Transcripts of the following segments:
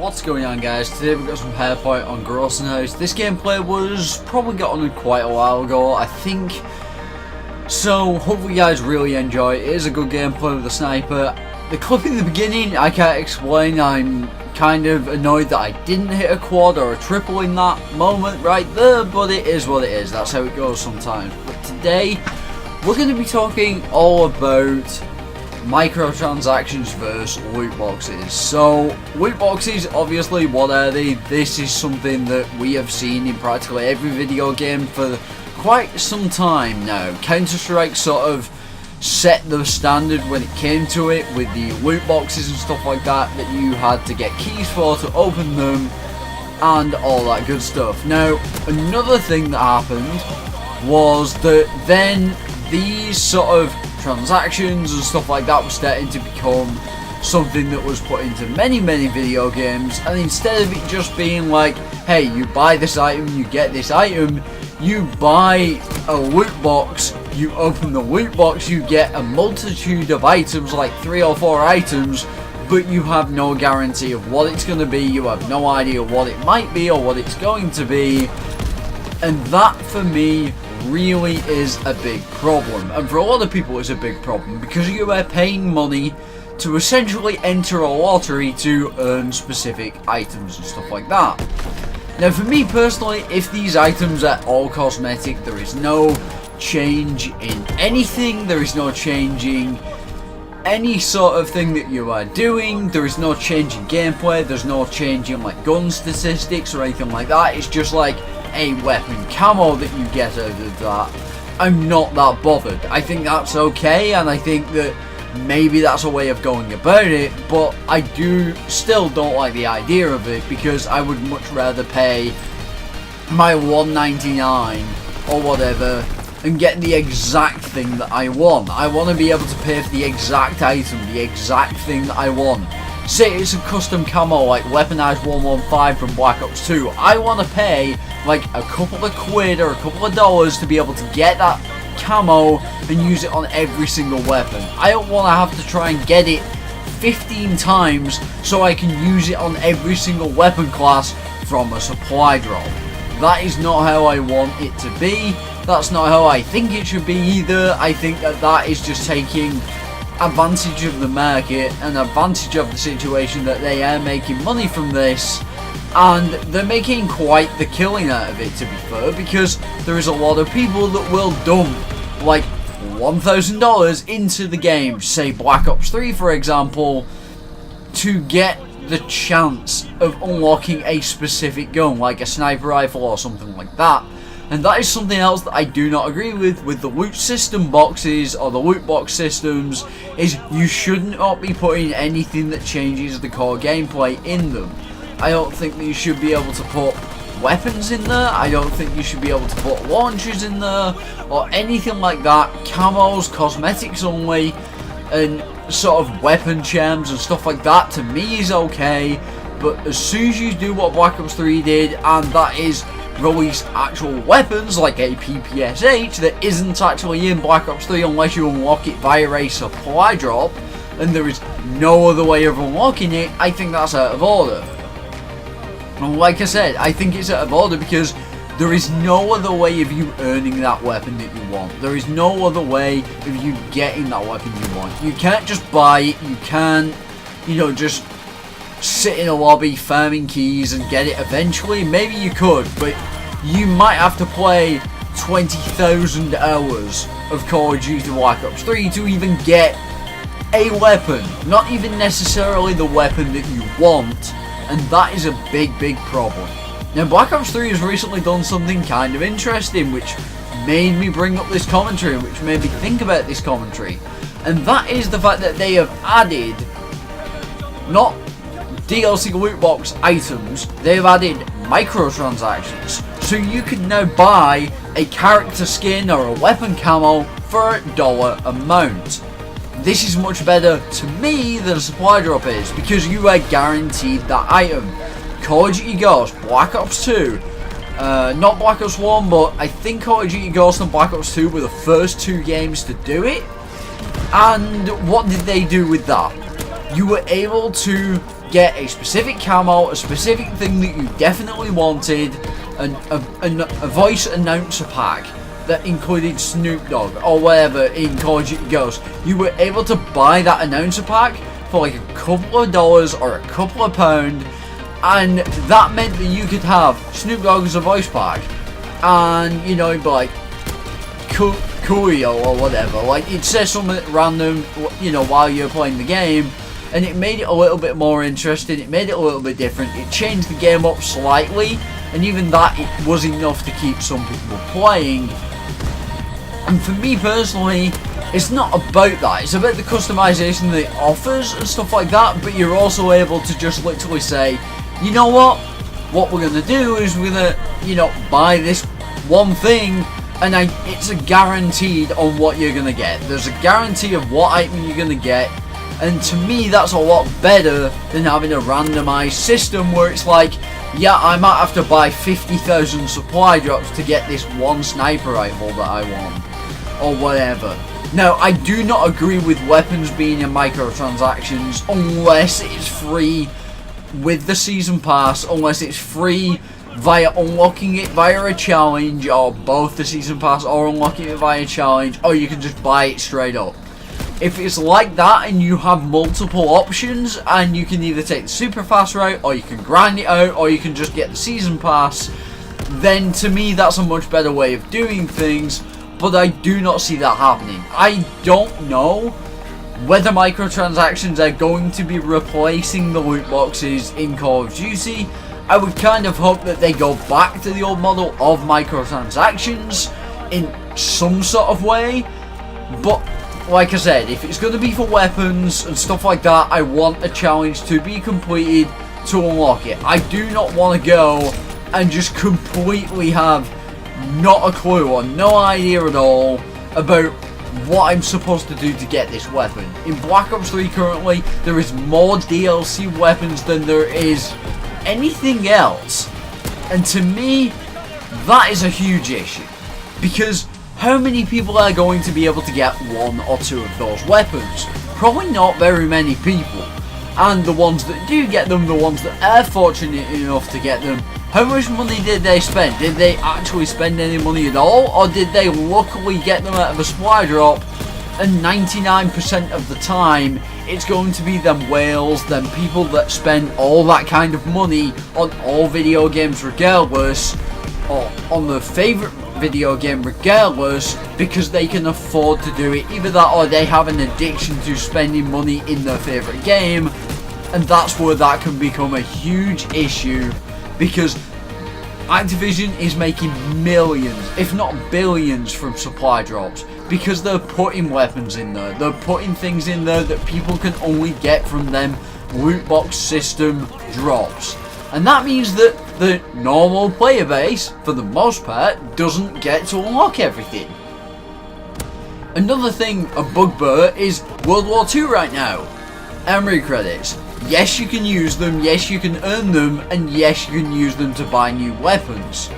What's going on, guys? Today we've got some Hairpoint on Grossenhaus. This gameplay was probably got on quite a while ago, I think. So hopefully you guys really enjoy it. It is a good gameplay with the sniper. The clip in the beginning I can't explain. I'm kind of annoyed that I didn't hit a quad or a triple in that moment right there, but it is what it is. That's how it goes sometimes. But today we're going to be talking all about microtransactions versus loot boxes. So loot boxes, obviously, what are they? This is something that we have seen in practically every video game for quite some time now. Counter-Strike sort of set the standard when it came to it with the loot boxes and stuff like that you had to get keys for to open them and all that good stuff. Now, another thing that happened was that then these sort of transactions and stuff like that were starting to become something that was put into many video games, and instead of it just being like, hey, you buy this item, you get this item, you buy a loot box, you open the loot box, you get a multitude of items, like 3 or 4 items, but you have no guarantee of what it's going to be, you have no idea what it might be or what it's going to be, and that for me really is a big problem. And for a lot of people it's a big problem because you are paying money to essentially enter a lottery to earn specific items and stuff like that. Now for me personally, if these items are all cosmetic, there is no change in anything, there is no changing any sort of thing that you are doing, there is no change in gameplay, there's no change in like gun statistics or anything like that, it's just like a weapon camo that you get out of that, I'm not that bothered. I think that's okay, and I think that maybe that's a way of going about it, but I still don't like the idea of it, because I would much rather pay my $1.99 or whatever and get the exact thing that I want. I want to be able to pay for the exact item, the exact thing that I want. Say it's a custom camo like Weaponized 115 from Black Ops 2. I want to pay like a couple of quid or a couple of dollars to be able to get that camo and use it on every single weapon. I don't want to have to try and get it 15 times so I can use it on every single weapon class from a supply drop. That is not how I want it to be. That's not how I think it should be either. I think that that is just taking advantage of the market and advantage of the situation that they are making money from this, and they're making quite the killing out of it, to be fair, because there is a lot of people that will dump like $1,000 into the game, say Black Ops 3 for example, to get the chance of unlocking a specific gun like a sniper rifle or something like that. And that is something else that I do not agree with the loot system boxes or the loot box systems, is you should not be putting anything that changes the core gameplay in them. I don't think that you should be able to put weapons in there, I don't think you should be able to put launchers in there, or anything like that. Camos, cosmetics only, and sort of weapon charms and stuff like that to me is okay, but as soon as you do what Black Ops 3 did, and that is release actual weapons like a PPSH that isn't actually in Black Ops 3 unless you unlock it via a supply drop, and there is no other way of unlocking it, I think that's out of order. And like I said, I think it's out of order because there is no other way of you earning that weapon that you want. There is no other way of you getting that weapon you want. You can't just buy it, you can't, just sit in a lobby farming keys and get it eventually. Maybe you could, but you might have to play 20,000 hours of Call of Duty Black Ops 3 to even get a weapon, not even necessarily the weapon that you want, and that is a big problem. Now Black Ops 3 has recently done something kind of interesting which made me bring up this commentary, which made me think about this commentary, and that is the fact that they have added not DLC loot box items, they've added microtransactions. So you can now buy a character skin or a weapon camo for a dollar amount. This is much better to me than a supply drop is, because you are guaranteed that item. Call of Duty Ghost, Black Ops 2, not Black Ops 1, but I think Call of Duty Ghost and Black Ops 2 were the first 2 games to do it. And what did they do with that? You were able to get a specific camo, a specific thing that you definitely wanted, and a voice announcer pack that included Snoop Dogg or whatever in Call of Duty Ghosts, you were able to buy that announcer pack for like a couple of dollars or a couple of pound, and that meant that you could have Snoop Dogg as a voice pack, and you know, it'd be like Coolio or whatever, like it says something random, you know, while you're playing the game, and it made it a little bit more interesting, it made it a little bit different, it changed the game up slightly, and even that it was enough to keep some people playing. And for me personally, it's not about that, it's about the customization that it offers and stuff like that, but you're also able to just literally say, you know what we're going to do is we're going to, you know, buy this one thing, and it's a guaranteed on what you're going to get. There's a guarantee of what item you're going to get, and to me that's a lot better than having a randomized system where it's like, yeah, I might have to buy 50,000 supply drops to get this one sniper rifle that I want, or whatever. Now, I do not agree with weapons being in microtransactions unless it's free with the season pass, unless it's free via unlocking it via a challenge, or both the season pass or unlocking it via a challenge, or you can just buy it straight up. If it's like that and you have multiple options and you can either take the super fast route, or you can grind it out, or you can just get the season pass, then to me that's a much better way of doing things. But I do not see that happening. I don't know whether microtransactions are going to be replacing the loot boxes in Call of Duty. I would kind of hope that they go back to the old model of microtransactions in some sort of way. But like I said, if it's going to be for weapons and stuff like that, I want a challenge to be completed to unlock it. I do not want to go and just completely have not a clue or no idea at all about what I'm supposed to do to get this weapon. In Black Ops 3 currently, there is more DLC weapons than there is anything else. And to me, that is a huge issue. Because how many people are going to be able to get one or two of those weapons? Probably not very many people. And the ones that do get them, the ones that are fortunate enough to get them, how much money did they spend? Did they actually spend any money at all? Or did they luckily get them out of a supply drop? And 99% of the time, it's going to be them whales, them people that spend all that kind of money on all video games regardless, or on their favourite video game regardless, because they can afford to do it. Either that or they have an addiction to spending money in their favourite game, and that's where that can become a huge issue, because Activision is making millions, if not billions, from supply drops, because they're putting weapons in there, they're putting things in there that people can only get from them loot box system drops. And that means that the normal player base, for the most part, doesn't get to unlock everything. Another thing, a bugbear, is World War II right now. Emery credits. Yes, you can use them, yes, you can earn them, and yes, you can use them to buy new weapons.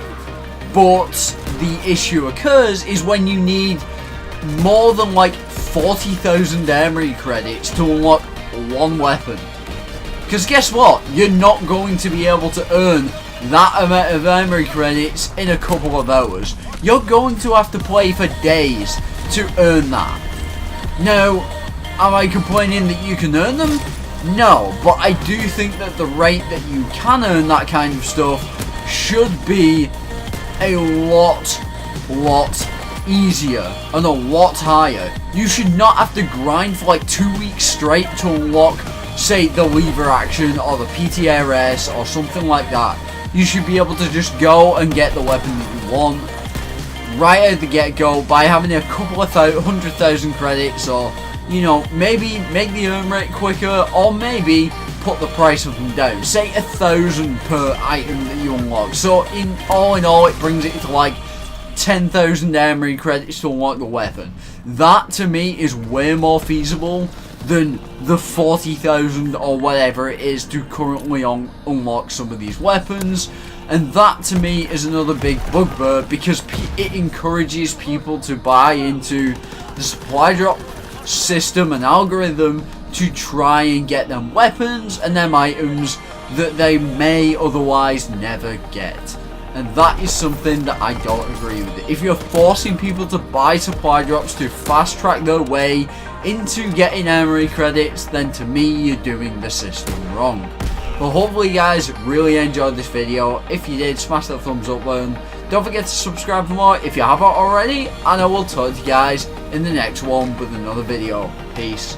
But the issue occurs is when you need more than like 40,000 Emery credits to unlock one weapon. Because guess what? You're not going to be able to earn that amount of Emery credits in a couple of hours. You're going to have to play for days to earn that. Now, am I complaining that you can earn them? No, but I do think that the rate that you can earn that kind of stuff should be a lot easier and a lot higher. You should not have to grind for like 2 weeks straight to unlock, say, the lever action or the PTRS or something like that. You should be able to just go and get the weapon that you want right out the get-go by having a couple of 100,000 credits, or, you know, maybe make the earn rate quicker, or maybe put the price of them down. Say 1,000 per item that you unlock. So in all, it brings it to like 10,000 Emery credits to unlock the weapon. That to me is way more feasible than the 40,000 or whatever it is to currently unlock some of these weapons. And that to me is another big bugbear, because it encourages people to buy into the supply drop system and algorithm to try and get them weapons and them items that they may otherwise never get. And that is something that I don't agree with. If you're forcing people to buy supply drops to fast track their way into getting armory credits, then to me you're doing the system wrong. But hopefully you guys really enjoyed this video. If you did, smash that thumbs up button. Don't forget to subscribe for more if you haven't already, and I will talk to you guys in the next one with another video. Peace.